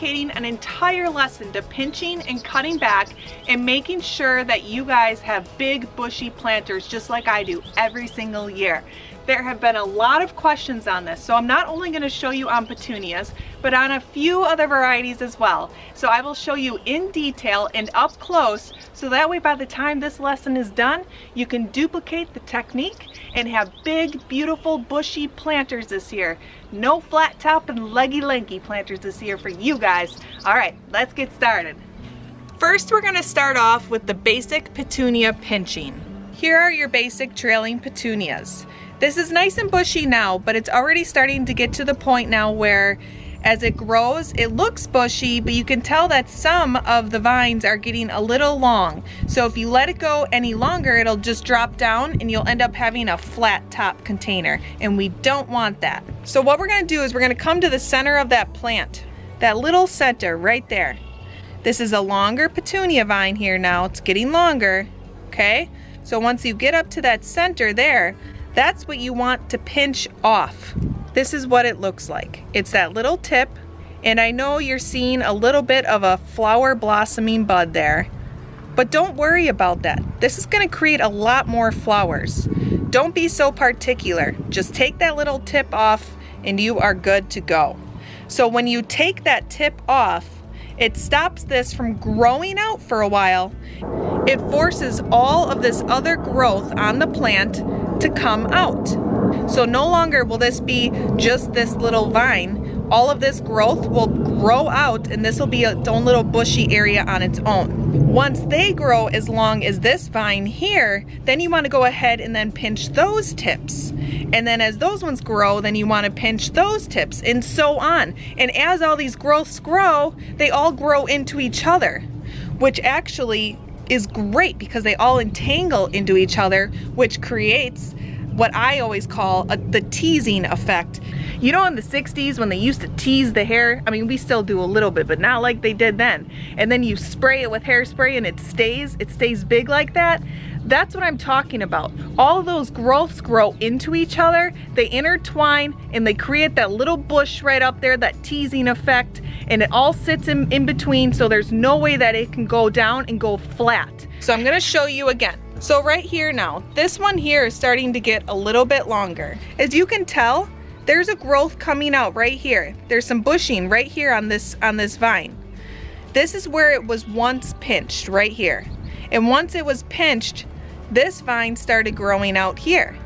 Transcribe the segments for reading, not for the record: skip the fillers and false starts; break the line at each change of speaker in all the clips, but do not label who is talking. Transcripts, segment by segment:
dedicating an entire lesson to pinching and cutting back and making sure that you guys have big bushy planters just like I do every single year. There have been a lot of questions on this, so I'm not only going to show you on petunias, but on a few other varieties as well. So I will show you in detail and up close, so that way by the time this lesson is done, you can duplicate the technique and have big, beautiful, bushy planters this year. No flat top and leggy lanky planters this year for you guys. All right, let's get started. First, we're going to start off with the basic petunia pinching. Here are your basic trailing petunias. This is nice and bushy now, but it's already starting to get to the point now where as it grows, it looks bushy, but you can tell that some of the vines are getting a little long. So if you let it go any longer, it'll just drop down and you'll end up having a flat top container, and we don't want that. So what we're gonna do is we're gonna come to the center of that plant, that little center right there. This is a longer petunia vine here now, it's getting longer, okay? So once you get up to that center there, that's what you want to pinch off. This is what it looks like. It's that little tip, and I know you're seeing a little bit of a flower blossoming bud there, but don't worry about that. This is gonna create a lot more flowers. Don't be so particular. Just take that little tip off and you are good to go. So when you take that tip off, it stops this from growing out for a while. It forces all of this other growth on the plant to come out. So no longer will this be just this little vine. All of this growth will grow out, and this will be its own little bushy area on its own. Once they grow as long as this vine here, then you want to go ahead and then pinch those tips. And then as those ones grow, then you want to pinch those tips, and so on. And as all these growths grow, they all grow into each other, which actually is great because they all entangle into each other, which creates what I always call the teasing effect. You know, in the 60s when they used to tease the hair, I mean, we still do a little bit, but not like they did then. And then you spray it with hairspray and it stays big like that. That's what I'm talking about. All of those growths grow into each other, they intertwine, and they create that little bush right up there, that teasing effect, and it all sits in between, so there's no way that it can go down and go flat. So I'm gonna show you again. So right here now, this one here is starting to get a little bit longer. As you can tell, there's a growth coming out right here. There's some bushing right here on this vine. This is where it was once pinched, right here. And once it was pinched, this vine started growing out here.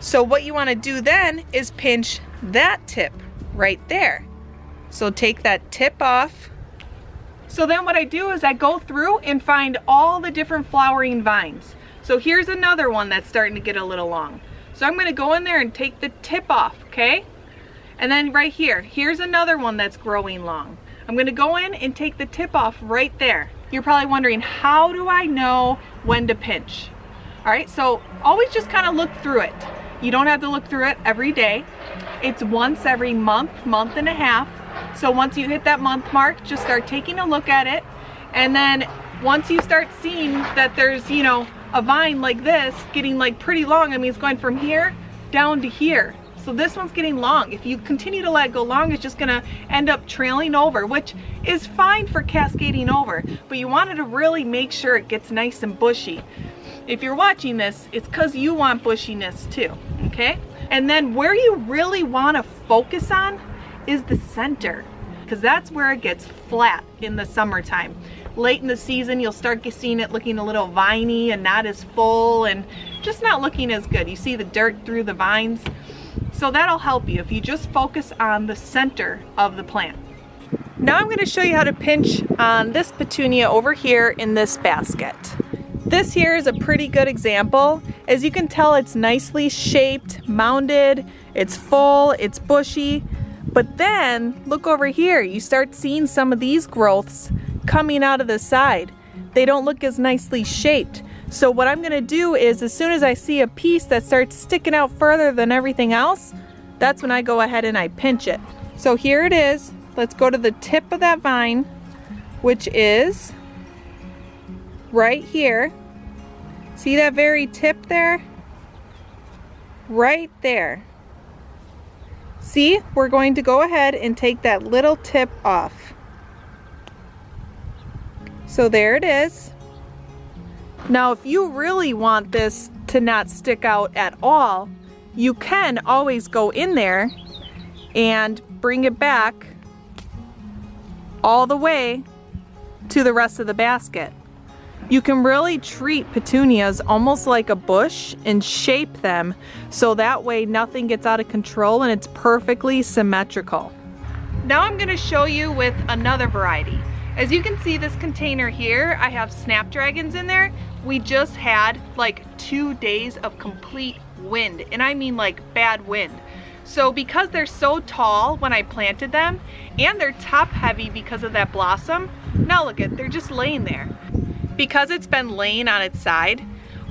So what you want to do then is pinch that tip right there. So take that tip off. So then what I do is I go through and find all the different flowering vines. So here's another one that's starting to get a little long. So I'm going to go in there and take the tip off, okay? And then right here, here's another one that's growing long. I'm going to go in and take the tip off right there. You're probably wondering, how do I know when to pinch? All right, so always just kind of look through it. You don't have to look through it every day. It's once every month, month and a half. So once you hit that month mark, just start taking a look at it. And then once you start seeing that there's, you know, a vine like this getting like pretty long, I mean, it's going from here down to here. So this one's getting long. If you continue to let it go long, it's just gonna end up trailing over, which is fine for cascading over, but you wanted to really make sure it gets nice and bushy. If you're watching this, it's because you want bushiness too, okay? And then where you really want to focus on is the center, because that's where it gets flat in the summertime. Late in the season, you'll start seeing it looking a little viney and not as full and just not looking as good. You see the dirt through the vines. So that'll help you if you just focus on the center of the plant. Now I'm going to show you how to pinch on this petunia over here in this basket. This here is a pretty good example. As you can tell, it's nicely shaped, mounded, it's full, it's bushy. But then look over here, you start seeing some of these growths coming out of the side. They don't look as nicely shaped. So what I'm gonna do is, as soon as I see a piece that starts sticking out further than everything else, that's when I go ahead and I pinch it. So here it is. Let's go to the tip of that vine, which is right here. See that very tip there? Right there. See, we're going to go ahead and take that little tip off. So there it is. Now, if you really want this to not stick out at all, you can always go in there and bring it back all the way to the rest of the basket. You can really treat petunias almost like a bush and shape them so that way nothing gets out of control and it's perfectly symmetrical. Now I'm going to show you with another variety. As you can see, this container here, I have snapdragons in there. We just had like 2 days of complete wind, and I mean like bad wind. So because they're so tall when I planted them, and they're top heavy because of that blossom, now look at, they're just laying there. Because it's been laying on its side,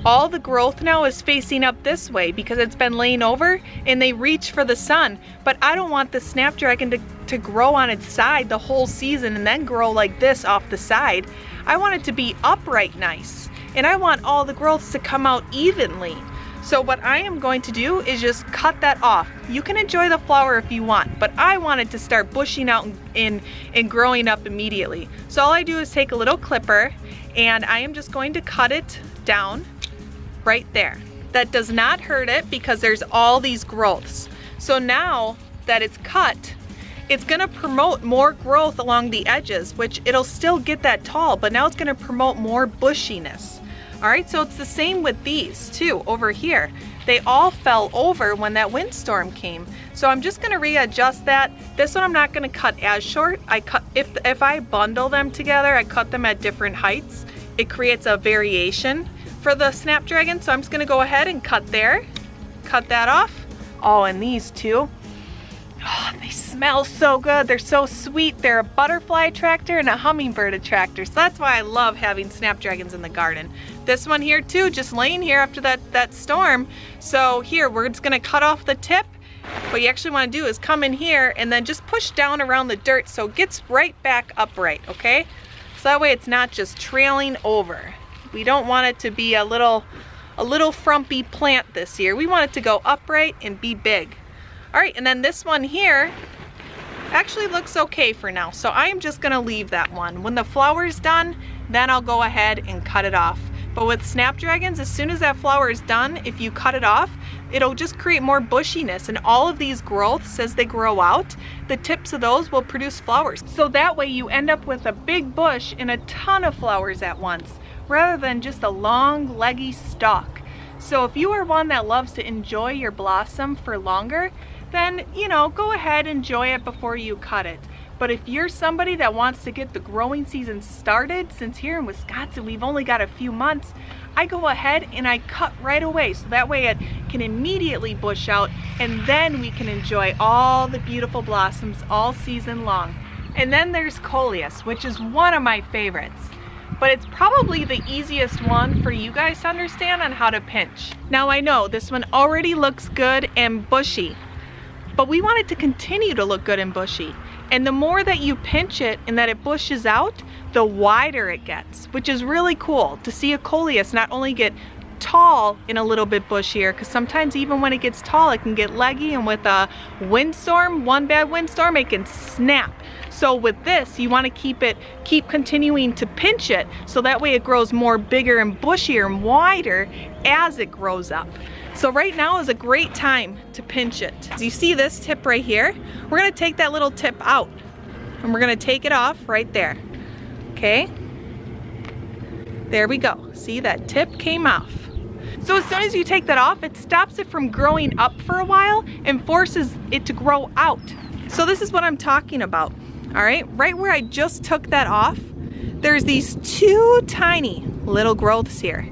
all the growth now is facing up this way because it's been laying over and they reach for the sun. But I don't want the snapdragon to grow on its side the whole season and then grow like this off the side. I want it to be upright nice, and I want all the growths to come out evenly. So what I am going to do is just cut that off. You can enjoy the flower if you want, but I want it to start bushing out and growing up immediately. So all I do is take a little clipper and I am just going to cut it down right there. That does not hurt it because there's all these growths. So now that it's cut, it's gonna promote more growth along the edges, which it'll still get that tall, but now it's gonna promote more bushiness. All right, so it's the same with these too over here. They all fell over when that windstorm came. So I'm just gonna readjust that. This one I'm not gonna cut as short. If I bundle them together, I cut them at different heights. It creates a variation for the snapdragon. So I'm just gonna go ahead and cut there, cut that off. Oh, and these two, oh, they smell so good. They're so sweet. They're a butterfly attractor and a hummingbird attractor. So that's why I love having snapdragons in the garden. This one here too, just laying here after that storm. So here, we're just gonna cut off the tip. What you actually wanna do is come in here and then just push down around the dirt so it gets right back upright, okay? So that way it's not just trailing over. We don't want it to be a little frumpy plant this year. We want it to go upright and be big. All right, and then this one here actually looks okay for now. So I am just gonna leave that one. When the flower's done, then I'll go ahead and cut it off. But with snapdragons, as soon as that flower is done, if you cut it off, it'll just create more bushiness, and all of these growths, as they grow out, the tips of those will produce flowers. So that way you end up with a big bush and a ton of flowers at once, rather than just a long, leggy stalk. So if you are one that loves to enjoy your blossom for longer, then, you know, go ahead, enjoy it before you cut it. But if you're somebody that wants to get the growing season started, since here in Wisconsin we've only got a few months, I go ahead and I cut right away, so that way it can immediately bush out, and then we can enjoy all the beautiful blossoms all season long. And then there's Coleus, which is one of my favorites, but it's probably the easiest one for you guys to understand on how to pinch. Now I know this one already looks good and bushy, but we want it to continue to look good and bushy. And the more that you pinch it and that it bushes out, the wider it gets, which is really cool to see a Coleus not only get tall and a little bit bushier, because sometimes even when it gets tall, it can get leggy, and with a windstorm, one bad windstorm, it can snap. So with this, you want to keep continuing to pinch it, so that way it grows more bigger and bushier and wider as it grows up. So right now is a great time to pinch it. So you see this tip right here? We're gonna take that little tip out and we're gonna take it off right there, okay? There we go. See, that tip came off. So as soon as you take that off, it stops it from growing up for a while and forces it to grow out. So this is what I'm talking about, all right? Right where I just took that off, there's these two tiny little growths here.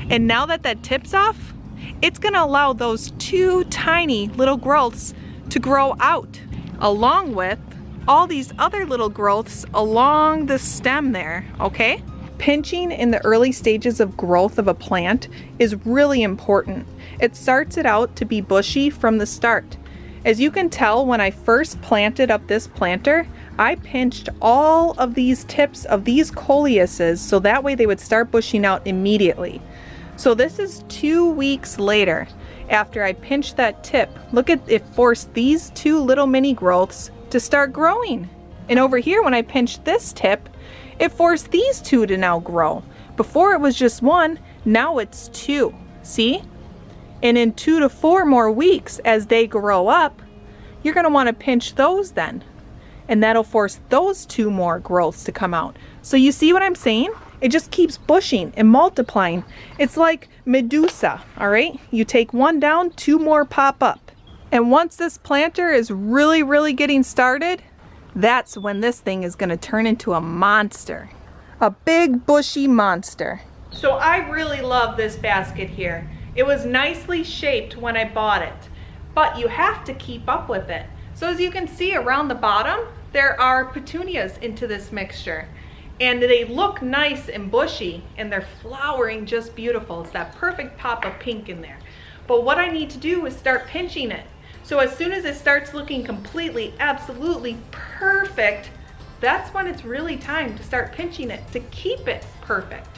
And now that that tip's off, it's gonna allow those two tiny little growths to grow out, along with all these other little growths along the stem there, okay? Pinching in the early stages of growth of a plant is really important. It starts it out to be bushy from the start. As you can tell, when I first planted up this planter, I pinched all of these tips of these Coleuses so that way they would start bushing out immediately. So this is 2 weeks later after I pinched that tip. Look at it, forced these two little mini growths to start growing. And over here when I pinched this tip, It forced these two to now grow. Before it was just one, now it's two. See? And in 2 to 4 more weeks, as they grow up, you're going to want to pinch those then. And that'll force those 2 more growths to come out. So you see what I'm saying? It just keeps bushing and multiplying. It's like Medusa, all right? You take one down, 2 more pop up. And once this planter is really getting started, that's when this thing is going to turn into a monster. A big bushy monster. So I really love this basket here. It was nicely shaped when I bought it, but you have to keep up with it. So as you can see around the bottom, there are petunias into this mixture. And they look nice and bushy, and they're flowering just beautiful. It's that perfect pop of pink in there. But what I need to do is start pinching it. So as soon as it starts looking completely, absolutely perfect, that's when it's really time to start pinching it to keep it perfect.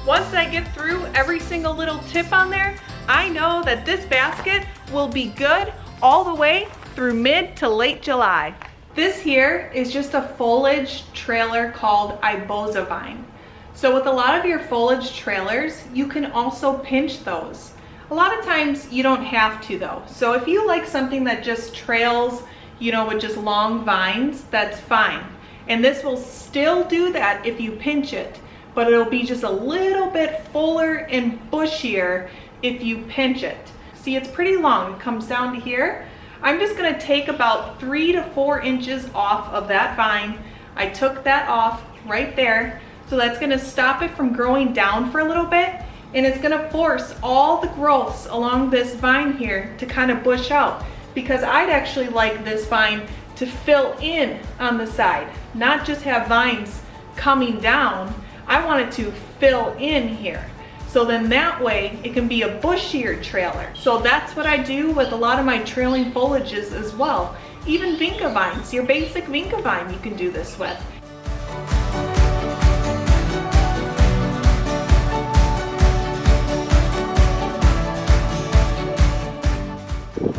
Once I get through every single little tip on there, I know that this basket will be good all the way through mid to late July. This here is just a foliage trailer called Iboza vine. So with a lot of your foliage trailers, you can also pinch those. A lot of times you don't have to though. So if you like something that just trails, you know, with just long vines, that's fine. And this will still do that if you pinch it, but it'll be just a little bit fuller and bushier if you pinch it. See, it's pretty long. It comes down to here. I'm just gonna take about 3 to 4 inches off of that vine. I took that off right there. So that's gonna stop it from growing down for a little bit, and it's gonna force all the growths along this vine here to kind of bush out, because I'd actually like this vine to fill in on the side, not just have vines coming down. I want it to fill in here. So then that way it can be a bushier trailer. So that's what I do with a lot of my trailing foliages as well. Even vinca vines, your basic vinca vine you can do this with.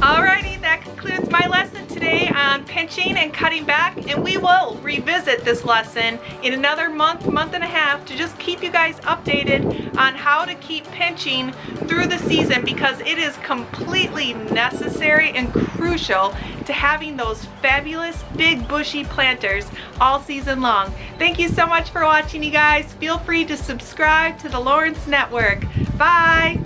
Alrighty, that concludes my lesson today on pinching and cutting back, and we will revisit this lesson in another month and a half to just keep you guys updated on how to keep pinching through the season, because it is completely necessary and crucial to having those fabulous big bushy planters all season long. Thank you so much for watching, you guys. Feel free to subscribe to the Lawrence Network. Bye!